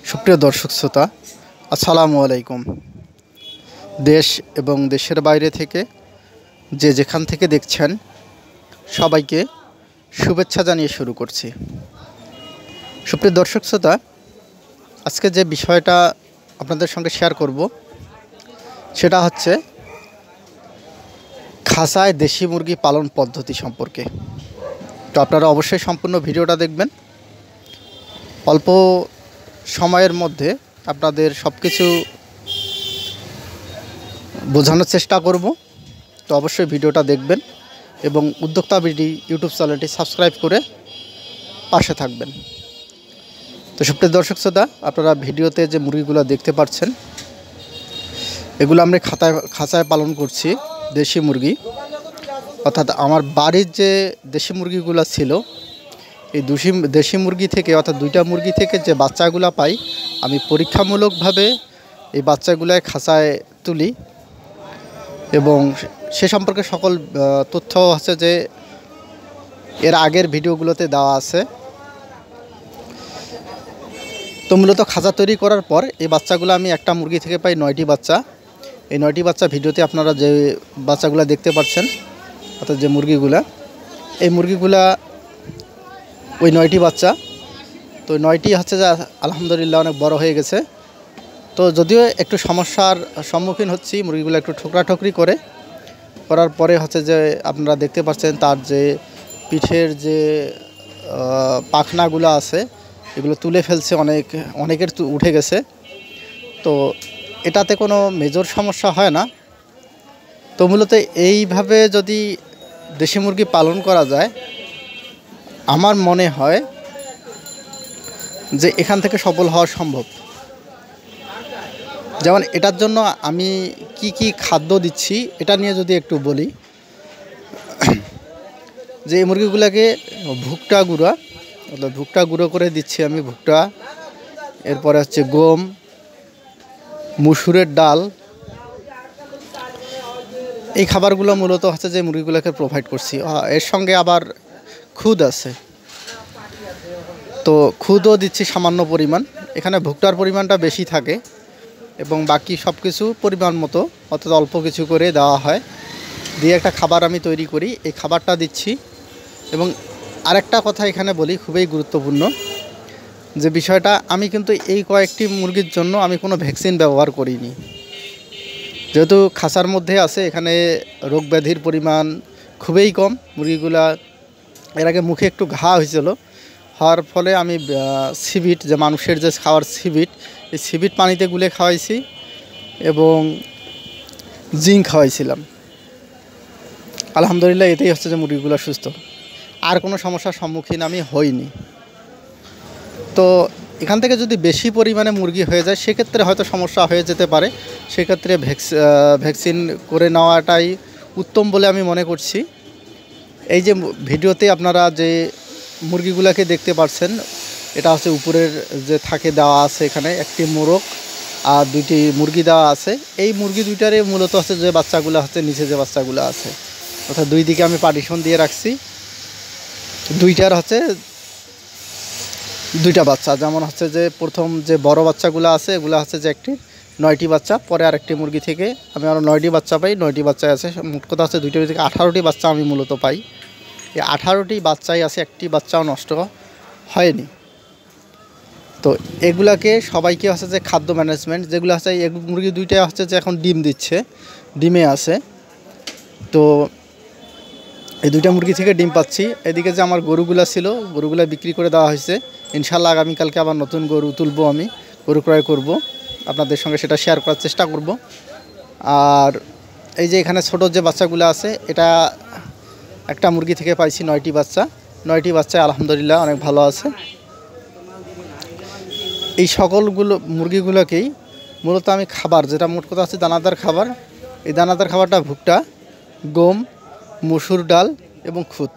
সুপ্রিয় দর্শক শ্রোতা, আসসালামু আলাইকুম। দেশ এবং দেশের বাইরে থেকে যে যেখান থেকে দেখছেন সবাইকে শুভেচ্ছা জানিয়ে শুরু করছি। সুপ্রিয় দর্শক শ্রোতা, আজকে যে বিষয়টা আপনাদের সঙ্গে শেয়ার করব সেটা হচ্ছে খাঁচায় দেশি মুরগি পালন পদ্ধতি সম্পর্কে। তো আপনারা অবশ্যই সম্পূর্ণ ভিডিওটা দেখবেন। অল্প সময়ের মধ্যে আপনাদের সব কিছু বোঝানোর চেষ্টা করব। তো অবশ্যই ভিডিওটা দেখবেন এবং উদ্যোক্তা বিডি ইউটিউব চ্যানেলটি সাবস্ক্রাইব করে পাশে থাকবেন। তো সুপ্রিয় দর্শক শ্রোতা, আপনারা ভিডিওতে যে মুরগিগুলো দেখতে পাচ্ছেন এগুলো আমরা খাঁচায় পালন করছি দেশি মুরগি। অর্থাৎ আমার বাড়ির যে দেশি মুরগিগুলো ছিল এই দেশি মুরগি থেকে অর্থাৎ দুইটা মুরগি থেকে যে বাচ্চাগুলো পাই আমি পরীক্ষামূলকভাবে এই বাচ্চাগুলোয় খাঁচায় তুলি এবং সে সম্পর্কে সকল তথ্য আছে যে এর আগের ভিডিওগুলোতে দেওয়া আছে। তো মূলত খাঁচা তৈরি করার পর এই বাচ্চাগুলো আমি একটা মুরগি থেকে পাই 9টি বাচ্চা। এই 9টি বাচ্চা ভিডিওতে আপনারা যে বাচ্চাগুলো দেখতে পাচ্ছেন অর্থাৎ যে মুরগিগুলা, এই মুরগিগুলা ওই 9টি বাচ্চা। তো 9টি হচ্ছে যে আলহামদুলিল্লাহ অনেক বড় হয়ে গেছে। তো যদিও একটু সমস্যার সম্মুখীন হচ্ছি, মুরগিগুলো একটু ঠোকরাঠুকরি করার পরে হচ্ছে যে আপনারা দেখতে পাচ্ছেন তার যে পিঠের যে পাখনাগুলো আছে এগুলো তুলে ফেলছে, অনেকের উঠে গেছে। তো এটাতে কোনো মেজর সমস্যা হয় না। তো মূলত এইভাবে যদি দেশি মুরগি পালন করা যায় আমার মনে হয় যে এখান থেকে সফল হওয়া সম্ভব। যেমন এটার জন্য আমি কি খাদ্য দিচ্ছি এটা নিয়ে যদি একটু বলি, যে এই মুরগিগুলোকে ভুট্টা গুঁড়ো করে দিচ্ছি আমি। ভুট্টা, এরপরে হচ্ছে গম, মুসুরের ডাল, এই খাবারগুলো মূলত হচ্ছে যে মুরগিগুলোকে প্রোভাইড করছি। এর সঙ্গে আবার খুদ আছে, তো খুদও দিচ্ছি সামান্য পরিমাণ। এখানে ভুট্টার পরিমাণটা বেশি থাকে এবং বাকি সব কিছু পরিমাণ মতো অর্থাৎ অল্প কিছু করে দেওয়া হয়, দিয়ে একটা খাবার আমি তৈরি করি, এই খাবারটা দিচ্ছি। এবং আরেকটা কথা এখানে বলি, খুবই গুরুত্বপূর্ণ যে বিষয়টা, আমি কিন্তু এই কয়েকটি মুরগির জন্য আমি কোনো ভ্যাকসিন ব্যবহার করিনি। যেহেতু খাঁচার মধ্যে আছে, এখানে রোগ ব্যাধির পরিমাণ খুবই কম। মুরগিগুলা এর আগে মুখে একটু ঘা হয়েছিল, হওয়ার ফলে আমি সিভিট, যে মানুষের যে খাওয়ার সিভিট, এই সিভিট পানিতে গুলে খাওয়াইছি এবং জিঙ্ক খাওয়াইছিলাম। আলহামদুলিল্লাহ এতেই হচ্ছে যে মুরগিগুলো সুস্থ, আর কোনো সমস্যার সম্মুখীন আমি হইনি। তো এখান থেকে যদি বেশি পরিমাণে মুরগি হয়ে যায় সেক্ষেত্রে হয়তো সমস্যা হয়ে যেতে পারে, সেক্ষেত্রে ভ্যাকসিন করে নেওয়াটাই উত্তম বলে আমি মনে করছি। এই যে ভিডিওতে আপনারা যে মুরগিগুলোকে দেখতে পাচ্ছেন এটা হচ্ছে উপরের যে থাকে দেওয়া আছে, এখানে একটি মোরগ আর 2টি মুরগি দেওয়া আছে। এই মুরগি দুইটারে মূলত হচ্ছে যে বাচ্চাগুলো হচ্ছে নিচে যে বাচ্চাগুলো আছে, অর্থাৎ দুই দিকে আমি পার্টিশন দিয়ে রাখছি। দুইটার হচ্ছে 2টা বাচ্চা, যেমন হচ্ছে যে প্রথম যে বড় বাচ্চাগুলো আছে এগুলো হচ্ছে যে একটি 9টি বাচ্চা, পরে আরেকটি মুরগি থেকে আমি আরও 9টি বাচ্চা পাই। 9টি বাচ্চায় আছে, মোট কথা হচ্ছে 2টি থেকে 18টি বাচ্চা আমি মূলত পাই। এই 18টি বাচ্চাই আছে, একটি বাচ্চাও নষ্ট হয়নি। তো এগুলাকে সবাইকে হচ্ছে যে খাদ্য ম্যানেজমেন্ট যেগুলো আছে, এই মুরগি 2টাই হচ্ছে যে এখন ডিম দিচ্ছে, ডিমে আছে। তো এই 2টা মুরগি থেকে ডিম পাচ্ছি। এদিকে যে আমার গরুগুলা ছিল, গরুগুলা বিক্রি করে দেওয়া হয়েছে। ইনশাল্লাহ আগামীকালকে আবার নতুন গরু তুলবো, আমি গরু ক্রয় করব, আপনাদের সঙ্গে সেটা শেয়ার করার চেষ্টা করব। আর এই যে এখানে ছোটো যে বাচ্চাগুলো আছে, এটা একটা মুরগি থেকে পাইছি 9টি বাচ্চা। 9টি বাচ্চা আলহামদুলিল্লাহ অনেক ভালো আছে। এই সকলগুলো মুরগিগুলোকেই মূলত আমি খাবার, যেটা মোট কথা আছে দানাদার খাবার, এই দানাদার খাবারটা ভুট্টা, গম, মসুর ডাল এবং খুদ,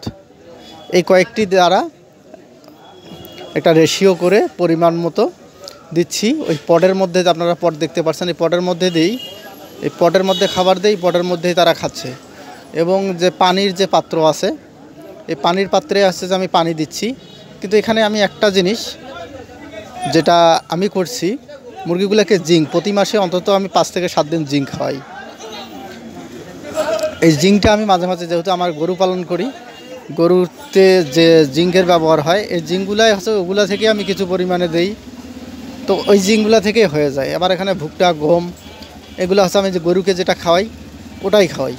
এই কয়েকটি দ্বারা একটা রেশিও করে পরিমাণ মতো দিচ্ছি। ওই পটের মধ্যে আপনারা পট দেখতে পাচ্ছেন, এই পটের মধ্যে দিই, এই পটের মধ্যে খাবার দেই, পটের মধ্যেই তারা খাচ্ছে। এবং যে পানির যে পাত্র আছে, এই পানির পাত্রে আসছে যে আমি পানি দিচ্ছি। কিন্তু এখানে আমি একটা জিনিস যেটা আমি করছি, মুরগিগুলোকে জিঙ্ক প্রতি মাসে অন্তত আমি 5 থেকে 7 দিন জিঙ্ক খাওয়াই। এই জিঙ্কটা আমি মাঝে মাঝে, যেহেতু আমার গরু পালন করি, গরুতে যে জিঙ্কের ব্যবহার হয়, এই জিঙ্কগুলাই হচ্ছে ওগুলা থেকে আমি কিছু পরিমাণে দেই। তো ওই জিঙ্কগুলা থেকেই হয়ে যায়। আবার এখানে ভুট্টা, গম, এগুলো হচ্ছে আমি যে গরুকে যেটা খাওয়াই ওটাই খাওয়াই,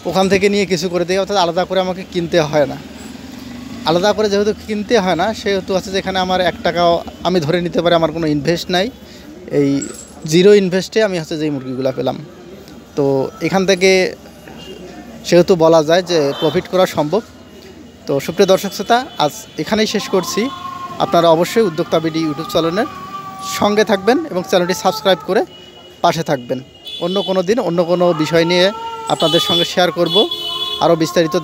ওখান থেকে নিয়ে কিছু করে দিই, অর্থাৎ আলাদা করে আমাকে কিনতে হয় না। আলাদা করে যেহেতু কিনতে হয় না, সেহেতু হচ্ছে যে এখানে আমার 1 টাকাও আমি ধরে নিতে পারি আমার কোনো ইনভেস্ট নাই। এই জিরো ইনভেস্টে আমি হচ্ছে যে মুরগিগুলো পেলাম। তো এখান থেকে সেহেতু বলা যায় যে প্রফিট করা সম্ভব। তো সুপ্রিয় দর্শক শ্রোতা, আজ এখানেই শেষ করছি। আপনারা অবশ্যই উদ্যোক্তা বিডি ইউটিউব চ্যানেলের সঙ্গে থাকবেন এবং চ্যানেলটি সাবস্ক্রাইব করে পাশে থাকবেন। অন্য কোনো দিন অন্য কোনো বিষয় নিয়ে আপনাদের সঙ্গে শেয়ার করব, আরও বিস্তারিত